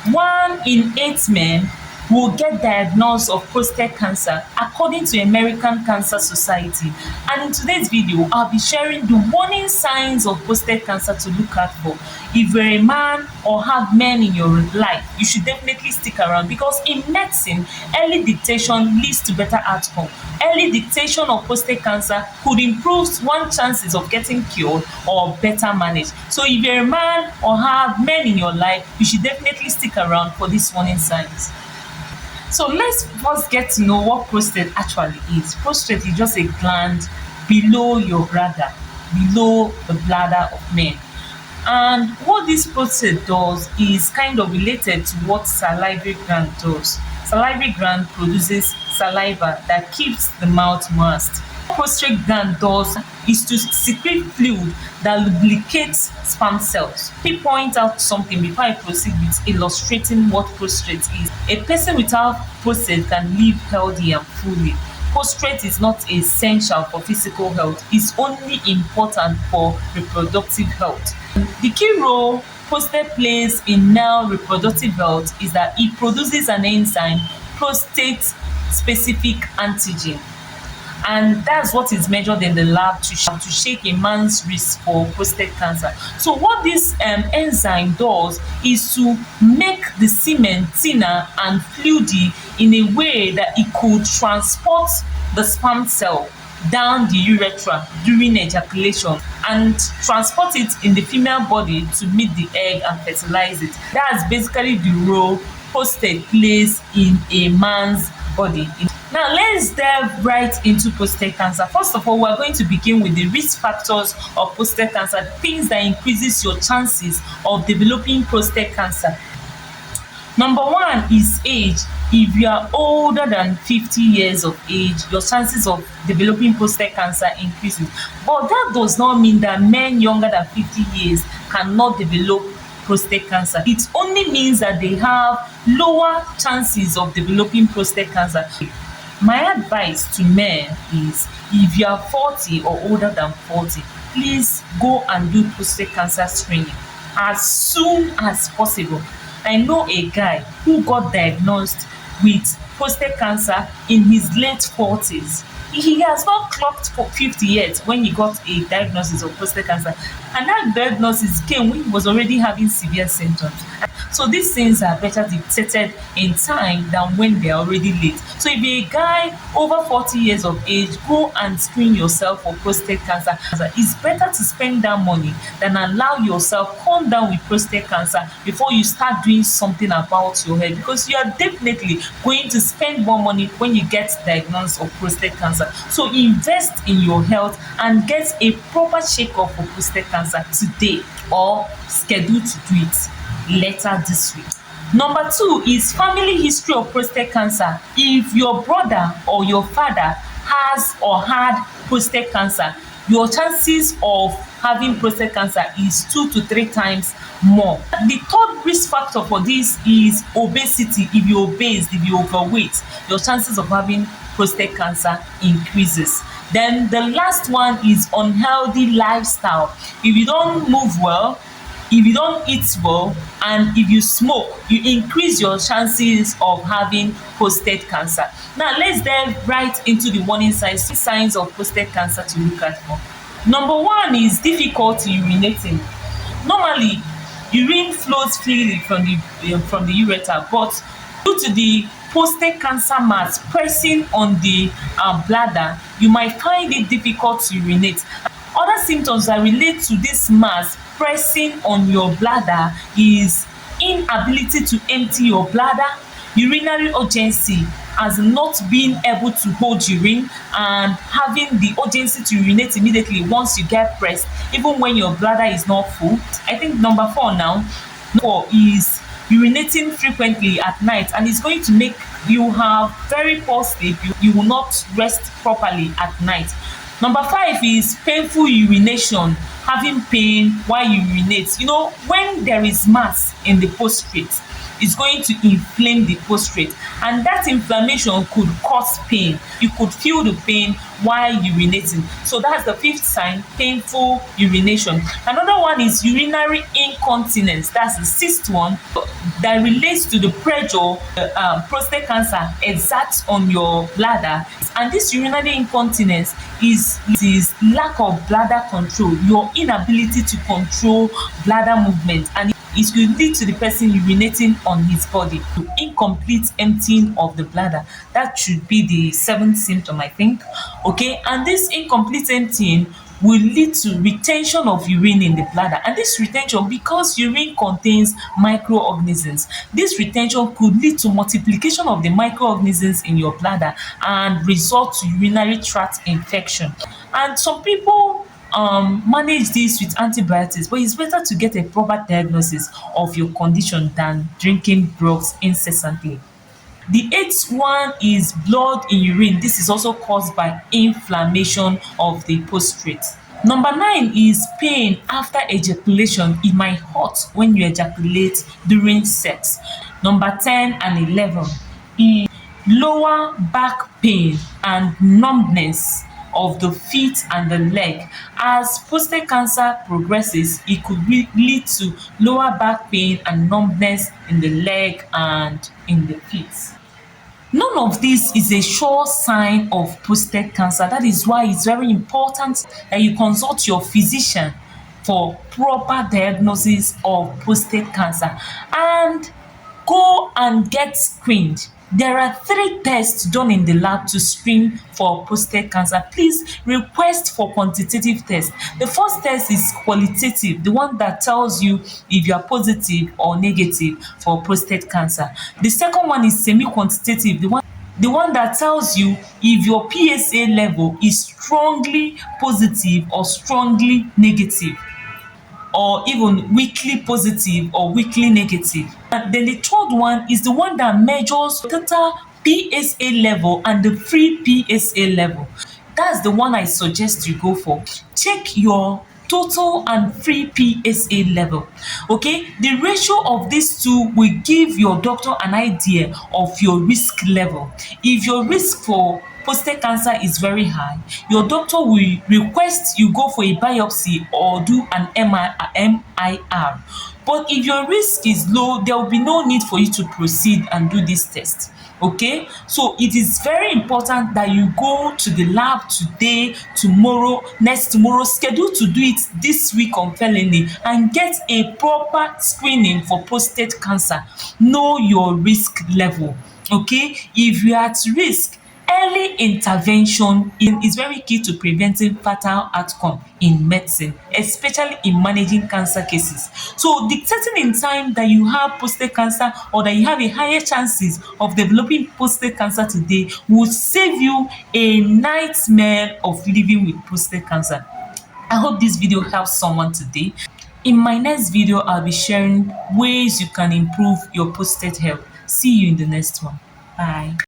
1 in 8 men will get diagnosed of prostate cancer according to American Cancer Society. And in today's video, I'll be sharing the warning signs of prostate cancer to look out for. If you're a man or have men in your life, you should definitely stick around, because in medicine, early detection leads to better outcome. Early detection of prostate cancer could improve one's chances of getting cured or better managed. So if you're a man or have men in your life, you should definitely stick around for these warning signs. So let's first get to know what prostate actually is. Prostate is just a gland below your bladder, below the bladder of men. And what this prostate does is kind of related to what salivary gland does. Salivary gland produces saliva that keeps the mouth moist. What prostate gland does is to secrete fluid that lubricates sperm cells. Let me point out something before I proceed with illustrating what prostate is. A person without prostate can live healthy and fully. Prostate is not essential for physical health, it's only important for reproductive health. The key role prostate plays in male reproductive health is that it produces an enzyme, prostate specific antigen, and that's what is measured in the lab to shake a man's risk for prostate cancer. So what this enzyme does is to make the semen thinner and fluidy in a way that it could transport the sperm cell down the urethra during ejaculation and transport it in the female body to meet the egg and fertilize it. That's basically the role prostate plays in a man's body. Now let's delve right into prostate cancer. First of all, we're going to begin with the risk factors of prostate cancer, things that increases your chances of developing prostate cancer. Number one is age. If you are older than 50 years of age, your chances of developing prostate cancer increases. But that does not mean that men younger than 50 years cannot develop prostate cancer. It only means that they have lower chances of developing prostate cancer. My advice to men is, if you are 40 or older than 40, please go and do prostate cancer screening as soon as possible. I know a guy who got diagnosed with prostate cancer in his late 40s. He has not clocked for 50 yet when he got a diagnosis of prostate cancer. And that diagnosis came when he was already having severe symptoms. So these things are better detected in time than when they are already late. So if you're a guy over 40 years of age, go and screen yourself for prostate cancer. It's better to spend that money than allow yourself come down with prostate cancer before you start doing something about your health, because you are definitely going to spend more money when you get diagnosed of prostate cancer. So invest in your health and get a proper checkup for prostate cancer today, or schedule to do it later this week. Number two is family history of prostate cancer. If your brother or your father has or had prostate cancer, your chances of having prostate cancer is 2 to 3 times more. The third risk factor for this is obesity. If you're obese, if you're overweight, your chances of having prostate cancer increases. Then the last one is unhealthy lifestyle. If you don't move well, if you don't eat well, and if you smoke, you increase your chances of having prostate cancer. Now let's delve right into the warning signs of prostate cancer to look out for. Number one is difficulty urinating. Normally, urine flows freely from the urethra, but due to the prostate cancer mass pressing on the bladder, you might find it difficult to urinate. Other symptoms that relate to this mass pressing on your bladder is inability to empty your bladder, urinary urgency, as not being able to hold urine, and having the urgency to urinate immediately once you get pressed, even when your bladder is not full. I think number four is urinating frequently at night, and it's going to make you have very poor sleep. You will not rest properly at night. Number five is painful urination, having pain while you urinate. You know, when there is mass in the prostate, is going to inflame the prostate, and that inflammation could cause pain. You could feel the pain while urinating. So that's the fifth sign, painful urination. Another one is urinary incontinence. That's the sixth one, that relates to the pressure prostate cancer exerts on your bladder. And this urinary incontinence is lack of bladder control, your inability to control bladder movement, and it could lead to the person urinating on his body. Incomplete emptying of the bladder, that should be the seventh symptom, I think. Okay, and this incomplete emptying will lead to retention of urine in the bladder, and this retention, because urine contains microorganisms, this retention could lead to multiplication of the microorganisms in your bladder and result to urinary tract infection. And some people manage this with antibiotics, but it's better to get a proper diagnosis of your condition than drinking drugs incessantly. The eighth one is blood in urine. This is also caused by inflammation of the prostate. Number 9 is pain after ejaculation. It might hurt when you ejaculate during sex. Number 10 and 11 is lower back pain and numbness of the feet and the leg. As prostate cancer progresses, it could lead to lower back pain and numbness in the leg and in the feet. None of this is a sure sign of prostate cancer. That is why it's very important that you consult your physician for proper diagnosis of prostate cancer and go and get screened. There are 3 tests done in the lab to screen for prostate cancer. Please request for quantitative tests. The first test is qualitative, the one that tells you if you are positive or negative for prostate cancer. The second one is semi-quantitative, the one that tells you if your PSA level is strongly positive or strongly negative, or even weakly positive or weakly negative. And then the third one is the one that measures total PSA level and the free PSA level. That's the one I suggest you go for. Check your total and free PSA level. Okay, the ratio of these two will give your doctor an idea of your risk level. If your risk for prostate cancer is very high, your doctor will request you go for a biopsy or do an MIR. But if your risk is low, there will be no need for you to proceed and do this test. Okay, so it is very important that you go to the lab today, tomorrow, next tomorrow, schedule to do it this week unfailingly, and get a proper screening for prostate cancer. Know your risk level. Okay, if you are at risk, early intervention is very key to preventing fatal outcome in medicine, especially in managing cancer cases. So dictating in time that you have prostate cancer or that you have a higher chances of developing prostate cancer today will save you a nightmare of living with prostate cancer. I hope this video helps someone today. In my next video, I'll be sharing ways you can improve your prostate health. See you in the next one. Bye.